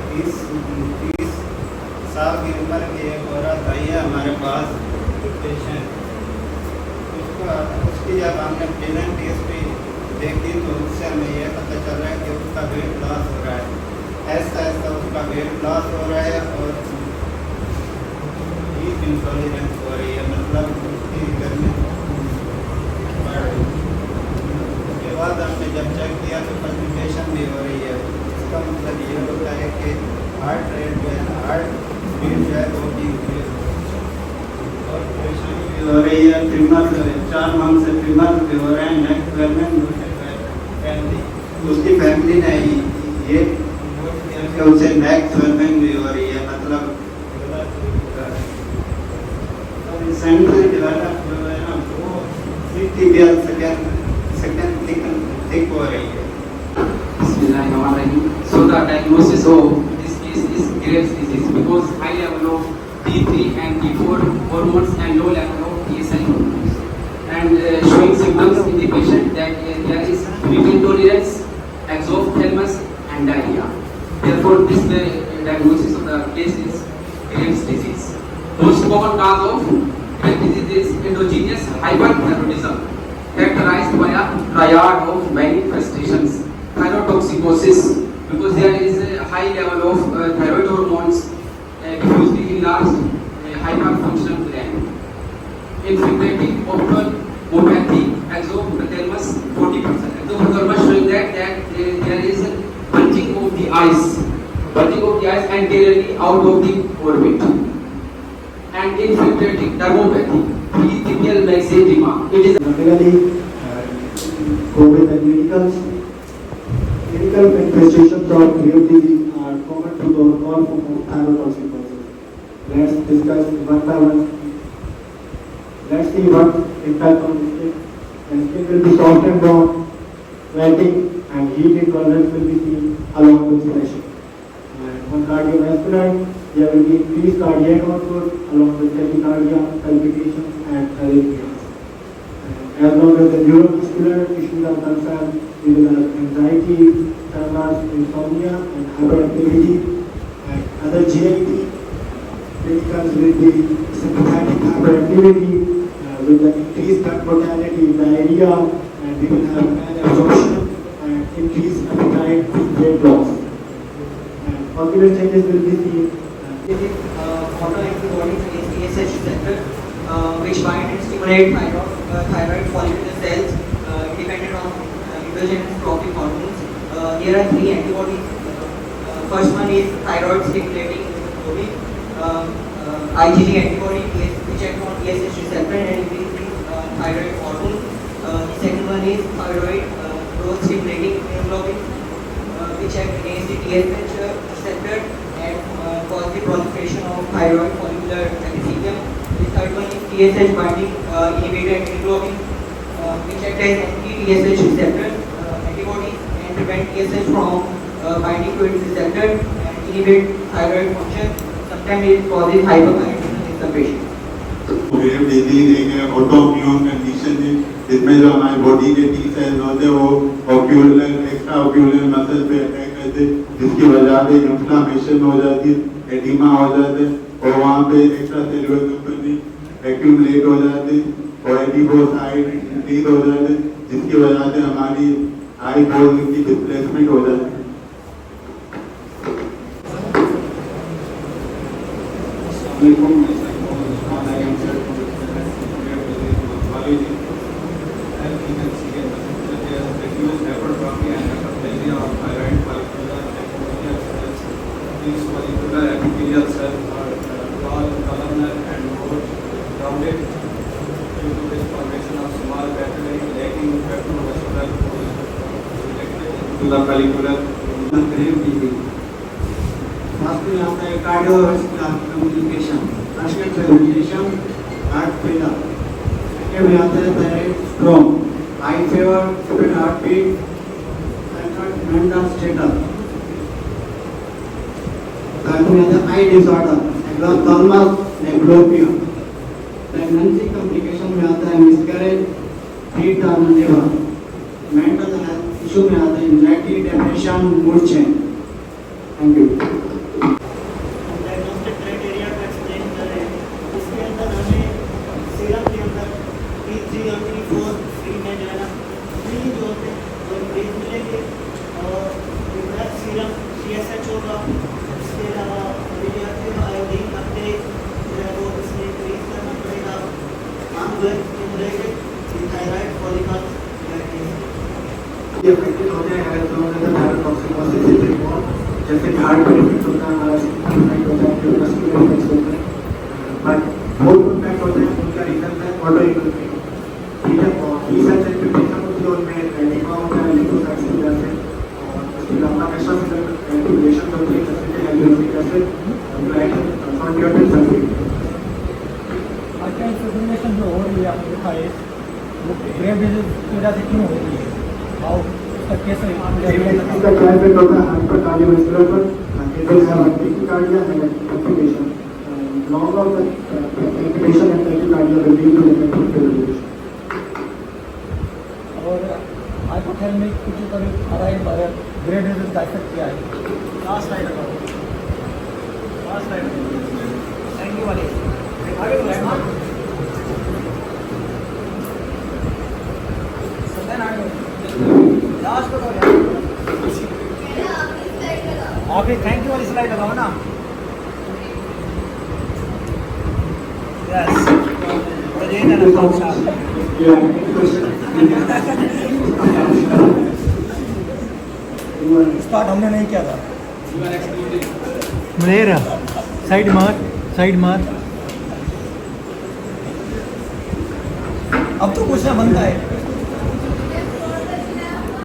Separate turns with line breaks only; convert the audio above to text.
30 साल की उम्र की एक औरत आई है हमारे पास पेशेंट। उसकी जब हमने प्रेजेंट हिस्ट्री देखी तो उससे हमें यह पता चल रहा है कि उसका वेट लॉस हो रहा है, ऐसा ऐसा उसका वेट लॉस हो रहा है और हीट इंटॉलरेंस हो रही है, मतलब उसकी गर्मी बढ़ रही है। उसके बाद हमने जब चेक किया तो कॉन्स्टिपेशन भी हो रही है। इसका मतलब ये होता है कि हार्ट रेट जो है, हार्ट स्पीड जो है वो भी और परेशानी भी हो रही है। ट्रिमर 4 मंथ से ट्रिमर भी हो रहे हैं। नेक्स्ट फैमिली उसकी फैमिली ने ये कि उसे नेक स्वेलिंग भी हो रही है, मतलब सेंट्रल डेवलप जो है ना वो 60 सेकेंड थिक हो रही है।
So the diagnosis of this case is Graves' disease because high level of T3 and T4 hormones and low level of TSH hormones, and showing symptoms in the patient that there is heat intolerance, exophthalmos and diarrhea. Therefore, this diagnosis of the case is Graves' disease. Most common cause of Graves' disease is endogenous hyperthyroidism, characterized by a triad of manifestations. Thyrotoxicosis, because there is a high level of thyroid hormones diffusely enlarged hyperfunctional gland. Infiltrating ophthalmopathy, exophthalmos 40%. Exophthalmos showing that there is a bulging of the eyes anteriorly out of the orbit. And infiltrating dermopathy, peripheral mesothelioma. It is
typically COVID and clinical manifestations of Graves' disease are common to the all forms of thyrotoxicosis. Let's discuss one by one. Let's see what impact on the skin. The skin will be soft and brown, sweating, and heat intolerance will be seen along with flushing. And on cardiovascular, there will be increased cardiac output along with tachycardia, palpitations, and arrhythmias. As long as the neuromuscular issues are concerned, we will have anxiety, tremors, insomnia, and hyperactivity. And other GIT symptoms will be sympathetic hyperactivity with the increased gut mortality, diarrhea, and we will have malabsorption and increased appetite with weight loss. And ocular changes will be seen.
Autoantibodies against TSH receptor, which bind and stimulate thyroid follicular cells independent of endogenous trophic hormones. There are 3 antibodies. First one is thyroid stimulating immunoglobulin, IgG antibody, which acts on TSH receptor and increases thyroid hormone. The second one is thyroid growth stimulating immunoglobulin, which acts against the TSH receptor and cause the proliferation of thyroid follicular epithelium. The third one is TSH binding inhibitor immunoglobulin, which act as anti-TSH receptor antibodies and prevent TSH from binding to its receptor and inhibit thyroid function. Sometimes it causes hyperthyroidism in some patients.
Graves disease एक autoimmune condition है जिसमें जो हमारी body के T cells होते हैं वो ocular extra ocular muscle पे अटैक करते हैं, जिसकी वजह से इन्फ्लामेशन हो जाती है, एडिमा हो जाता है और वहाँ पे एक्स्ट्रा सेलुलर कंपोनेंट एक्यूमुलेट हो जाते हैं और एडिपोसाइट इंक्रीज हो जाते हैं, जिसकी वजह से हमारी आई बोन की डिस्प्लेसमेंट हो जाती है।
These follicular epithelial cells are tall, columnar, and more rounded due to this formation of small capillary lacking vascular to the follicular
Graves' disease. First we have the cardiovascular complication, prostate fibrillation, heart failure. Second we have the stroke, high fever, rapid heartbeat, and third mental status. Third we have the eye disorder, exophthalmos neblopia. Pregnancy complication में आता है miscarriage, preterm labor. Mental health issue में आता है anxiety, depression, mood change. Thank you.
Diagnostic criteria को explain कर रहे हैं। इसके अंदर हमें सीरम के अंदर T3 और T4 फ्री में जो है ना फ्री जो होते हैं वो इंक्रीज मिलेंगे और रिफ्लेक्स सीरम CSH होगा। इसके अलावा रेडियोएक्टिव आयोडीन अपटेक जो है वो इसमें इंक्रीज करना पड़ेगा। थायराइड फॉलिकल्स
ये अफेक्टेड होते हैं अगर दोनों का थायरोटॉक्सिकोसिस से रिपोर्ट जैसे हार्ट पे इफेक्ट होता है, हमारा सिस्टम इफेक्ट होता है, न्यूरोमस्कुलर इफेक्ट होते हैं, बट बहुत इम्पैक्ट होते हैं उनका रीजन है ऑटो इम्यून। ठीक है, और रिसर्च इंटरप्रिटेशन होती है उनमें एडिमा होता है लिपोसाइट्स की वजह से, और उसके अलावा एक्स्ट्रा सेलुलर एक्टिवेशन होती है जैसे कि हाइड्रोक्लोरिक एसिड, ग्लाइकोजन, कॉन्ट्राक्टेड सल्फेट।
आजकल इंफॉर्मेशन जो हो रही है आपने देखा है वो ग्रेव डिजीज की वजह से क्यों हो रही है और उसका कैसे
इसका क्या इफेक्ट होता है हार्ट पर, कार्डियोवैस्कुलर पर, इधर है tachycardia and complication, long of the complication and tachycardia will lead to effective fibrillation.
और हाइपोथैलेमिक पिट्यूटरी अराइव पर ग्रेव डिजीज का इफेक्ट क्या है?
लास्ट लाइन लगाओ, लास्ट लाइन थैंक यू वाले आगे लास्ट बताओ यार आखिर थैंक यू वाली स्लाइड लगाओ ना। यस मुझे ना
स्टार्ट हमने नहीं किया था।
मुनेर साइड मार, साइड मार।
अब तो क्वेश्चन बनता है